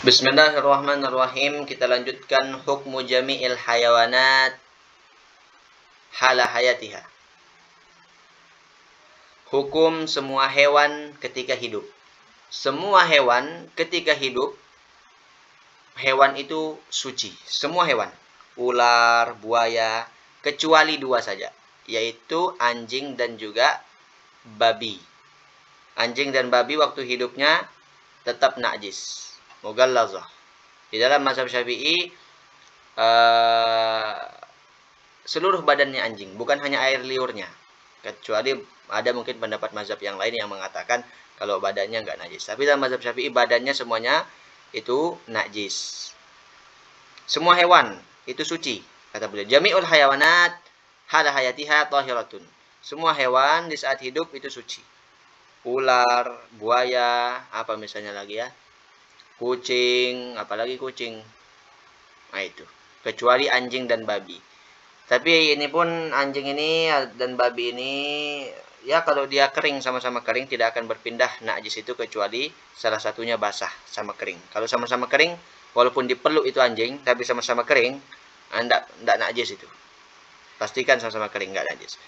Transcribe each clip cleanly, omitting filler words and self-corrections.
Bismillahirrahmanirrahim. Kita lanjutkan hukmu jami'il hayawanat hala hayatiha. Hukum semua hewan ketika hidup. Semua hewan ketika hidup, hewan itu suci. Semua hewan. Ular, buaya, kecuali dua saja. Yaitu anjing dan juga babi. Anjing dan babi waktu hidupnya tetap najis. Mughallazah. Di dalam mazhab Syafi'i seluruh badannya anjing, bukan hanya air liurnya. Kecuali ada mungkin pendapat mazhab yang lain yang mengatakan kalau badannya enggak najis. Tapi dalam mazhab Syafi'i badannya semuanya itu najis. Semua hewan itu suci, kata beliau. Jami'ul hayawanat hala hayatiha tahiratun. Semua hewan di saat hidup itu suci. Ular, buaya, apa misalnya lagi ya? Kucing, apalagi kucing. Nah itu. Kecuali anjing dan babi. Tapi ini pun anjing ini dan babi ini, ya kalau dia kering, sama-sama kering, tidak akan berpindah najis itu kecuali salah satunya basah sama kering. Kalau sama-sama kering, walaupun dipeluk itu anjing, tapi sama-sama kering, enggak najis itu. Pastikan sama-sama kering, enggak najis.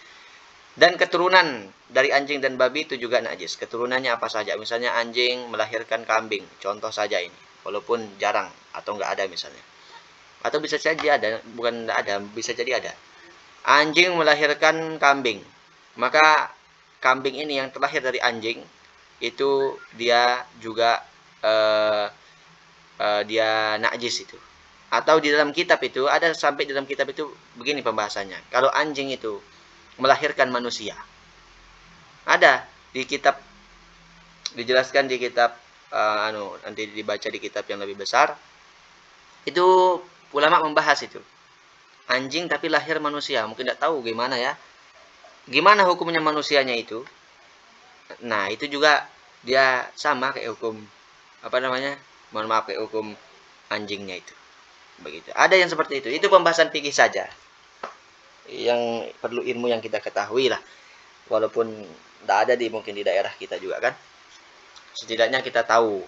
Dan keturunan dari anjing dan babi itu juga najis. Keturunannya apa saja. Misalnya anjing melahirkan kambing. Contoh saja ini. Walaupun jarang atau nggak ada misalnya. Atau bisa saja ada. Bukan nggak ada. Bisa jadi ada. Anjing melahirkan kambing. Maka kambing ini yang terlahir dari anjing. Itu dia juga dia najis itu. Atau di dalam kitab itu. Ada sampai di dalam kitab itu begini pembahasannya. Kalau anjing itu melahirkan manusia. Ada di kitab, dijelaskan di kitab nanti dibaca di kitab yang lebih besar. Itu ulama membahas itu. Anjing tapi lahir manusia, mungkin tidak tahu gimana ya. Gimana hukumnya manusianya itu? Nah, itu juga dia sama kayak hukum apa namanya? Mohon maaf, kayak hukum anjingnya itu. Begitu. Ada yang seperti itu. Itu pembahasan fikih saja. Yang perlu ilmu yang kita ketahui lah, walaupun tidak ada mungkin di daerah kita juga kan, setidaknya kita tahu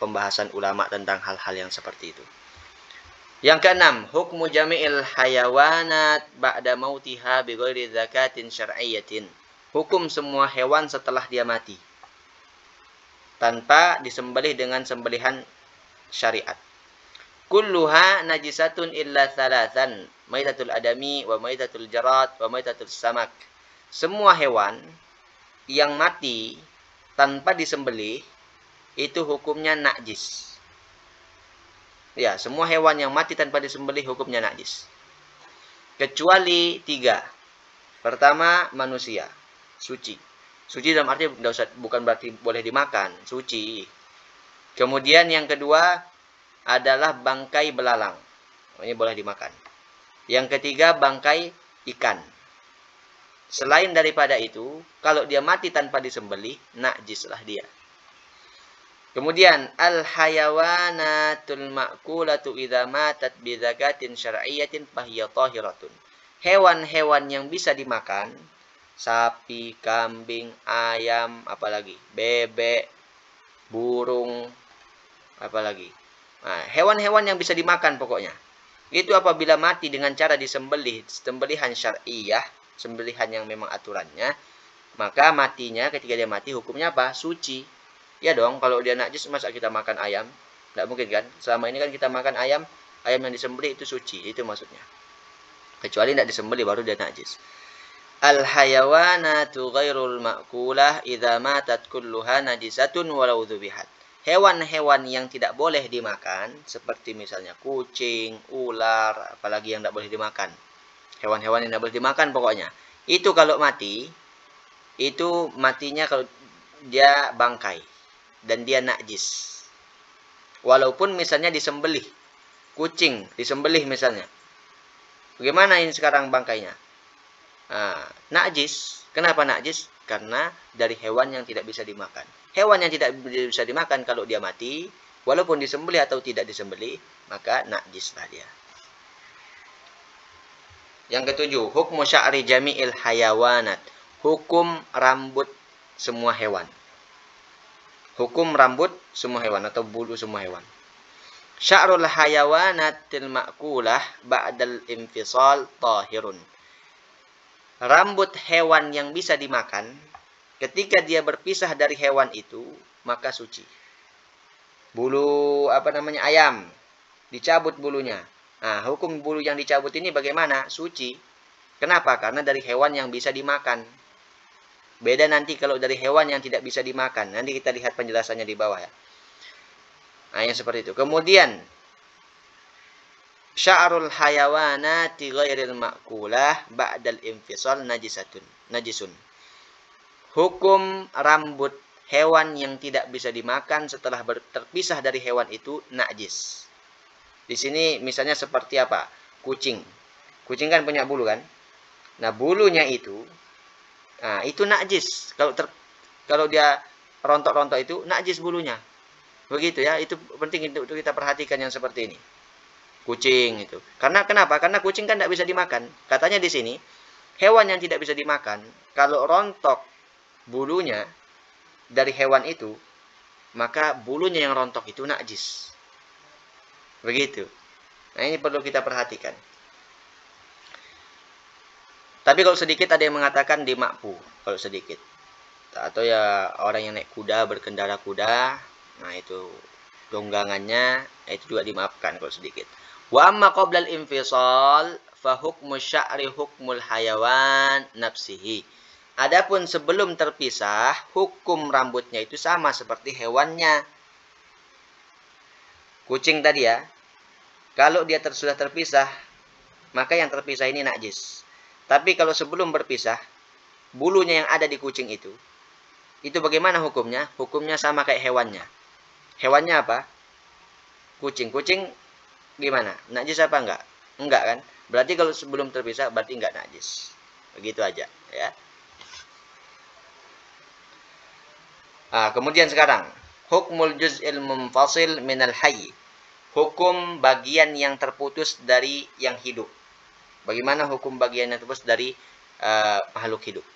pembahasan ulama tentang hal-hal yang seperti itu. Yang keenam, hukmu jami'il hayawanat ba'da mautiha bighairi zakatin syar'iyyatin. Hukum semua hewan setelah dia mati tanpa disembelih dengan sembelihan syariat. Kulluha najisatun illa thalathan, maitatul adami wa maitatul jarat wa maitatul samak. Semua hewan yang mati tanpa disembelih itu hukumnya najis. Ya, semua hewan yang mati tanpa disembelih hukumnya najis. Kecuali tiga. Pertama, manusia, suci. Suci dalam arti bukan berarti boleh dimakan, suci. Kemudian yang kedua adalah bangkai belalang. Ini boleh dimakan. Yang ketiga, bangkai ikan. Selain daripada itu, kalau dia mati tanpa disembelih, najislah dia. Kemudian, al-hayawanatul ma'kulatu idza matat bi zakatin syar'iyyatin fahiya tahiratun. Hewan-hewan yang bisa dimakan, sapi, kambing, ayam, apalagi bebek, burung, apalagi. Nah, hewan-hewan yang bisa dimakan pokoknya. Itu apabila mati dengan cara disembelih, sembelihan syar'iyah, sembelihan yang memang aturannya, maka matinya ketika dia mati hukumnya apa? Suci. Ya dong, kalau dia najis masa kita makan ayam? Tidak mungkin kan? Selama ini kan kita makan ayam, ayam yang disembelih itu suci, itu maksudnya. Kecuali tidak disembelih baru dia najis. Al-hayawanatu ghairul ma'kulah idza matat kulluha najisatun walau dzubihat. Hewan-hewan yang tidak boleh dimakan, seperti misalnya kucing, ular, apalagi yang tidak boleh dimakan. Hewan-hewan yang tidak boleh dimakan pokoknya. Itu kalau mati, itu matinya kalau dia bangkai. Dan dia najis. Walaupun misalnya disembelih. Kucing disembelih misalnya. Bagaimana ini sekarang bangkainya? Najis. Kenapa najis? Karena dari hewan yang tidak bisa dimakan. Hewan yang tidak bisa dimakan kalau dia mati, walaupun disembelih atau tidak disembelih, maka najislah dia. Yang ketujuh, hukmu sya'ri jami'il hayawanat. Hukum rambut semua hewan. Hukum rambut semua hewan atau bulu semua hewan. Sya'rul hayawanatil ma'kulah ba'dal infisal tahirun. Rambut hewan yang bisa dimakan, ketika dia berpisah dari hewan itu, maka suci. Bulu ayam, dicabut bulunya. Nah, hukum bulu yang dicabut ini bagaimana? Suci. Kenapa? Karena dari hewan yang bisa dimakan. Beda nanti kalau dari hewan yang tidak bisa dimakan. Nanti kita lihat penjelasannya di bawah ya. Nah, yang seperti itu. Kemudian, sya'rul hayawanati ghairil ma'kulah ba'dal infisal najisun. Hukum rambut hewan yang tidak bisa dimakan setelah terpisah dari hewan itu najis. Di sini misalnya seperti apa? Kucing. Kucing kan punya bulu kan? Nah, bulunya itu najis. Kalau dia rontok-rontok itu najis bulunya. Begitu ya, itu penting untuk kita perhatikan yang seperti ini. Kucing itu. Karena kenapa? Karena kucing kan tidak bisa dimakan. Katanya di sini, hewan yang tidak bisa dimakan, kalau rontok bulunya dari hewan itu, maka bulunya yang rontok itu najis. Begitu. Nah, ini perlu kita perhatikan. Tapi kalau sedikit ada yang mengatakan dimakfu, kalau sedikit. Atau ya orang yang naik kuda, berkendara kuda, nah itu tunggangannya, itu juga dimaafkan kalau sedikit. Wa amma qoblal infisal fa hukmu sya'ri hukmul hayawan nafsihi. Adapun sebelum terpisah, hukum rambutnya itu sama seperti hewannya. Kucing tadi ya. Kalau dia sudah terpisah, maka yang terpisah ini najis. Tapi kalau sebelum berpisah, bulunya yang ada di kucing itu bagaimana hukumnya? Hukumnya sama kayak hewannya. Hewannya apa? Kucing. Kucing gimana? Najis apa enggak? Enggak kan? Berarti kalau sebelum terpisah berarti enggak najis. Begitu aja ya. Kemudian sekarang hukmul juz'il munfasil minal hayy. Hukum bagian yang terputus dari yang hidup. Bagaimana hukum bagian yang terputus dari makhluk hidup?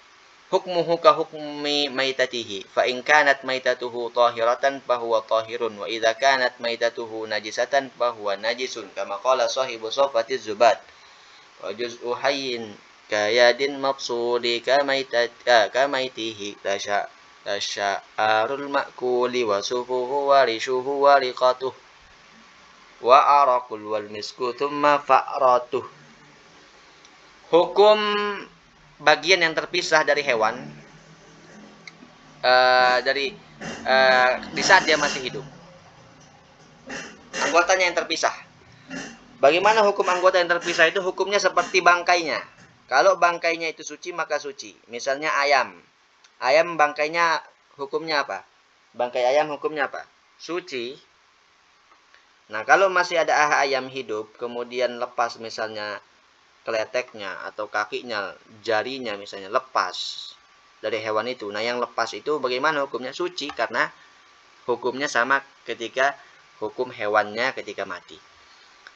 Hukmuhu ka hukmi maitatihi fa in kanat maitatuhu tahiratan fa huwa tahirun wa idza kanat maitatuhu najisatan fa huwa najisun kama qala sahibu safatiz zubat wa juz'u hayyin kayadin mafsuli ka maitihi la sya'arul ma'kuli wa sufuhu wa rishuhu wa riqatuh wa araqul wal misku thumma fa'ratuh. Hukum bagian yang terpisah dari hewan di saat dia masih hidup, anggotanya yang terpisah. Bagaimana hukum anggota yang terpisah itu? Hukumnya seperti bangkainya. Kalau bangkainya itu suci maka suci. Misalnya ayam bangkainya hukumnya apa? Bangkai ayam hukumnya apa? Suci. Nah, kalau masih ada ayam hidup kemudian lepas misalnya keleteknya atau kakinya, jarinya misalnya lepas dari hewan itu. Nah, yang lepas itu bagaimana hukumnya? Suci, karena hukumnya sama ketika hukum hewannya ketika mati.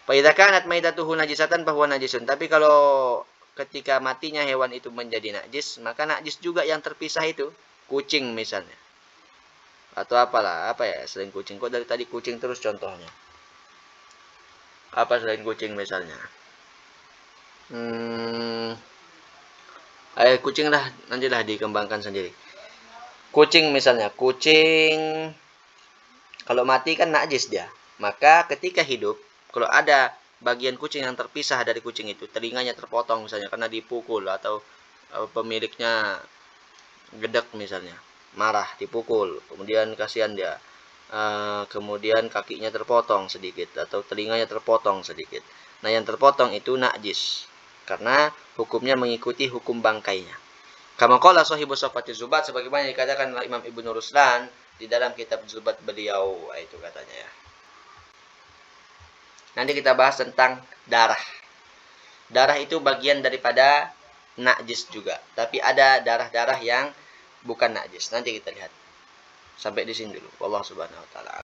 Fa idza kanat maitatuhu najisatan fa huwa najisun. Tapi kalau ketika matinya hewan itu menjadi najis, maka najis juga yang terpisah itu. Kucing misalnya. Atau apa ya selain kucing? Kok dari tadi kucing terus contohnya? Apa selain kucing misalnya? Kucing lah, nantilah dikembangkan sendiri. Kucing misalnya, kucing kalau mati kan najis dia. Maka ketika hidup, kalau ada bagian kucing yang terpisah dari kucing itu, telinganya terpotong misalnya karena dipukul atau pemiliknya gedek misalnya, marah, dipukul, kemudian kasihan dia, kemudian kakinya terpotong sedikit atau telinganya terpotong sedikit. Nah, yang terpotong itu najis karena hukumnya mengikuti hukum bangkainya. Kama qala sahibu safatiz zubat, sebagaimana dikatakan oleh Imam Ibnu Ruslan di dalam kitab Zubat beliau, itu katanya ya. Nanti kita bahas tentang darah. Darah itu bagian daripada najis juga, tapi ada darah-darah yang bukan najis. Nanti kita lihat. Sampai di sini dulu. Wallahu subhanahu wa ta'ala.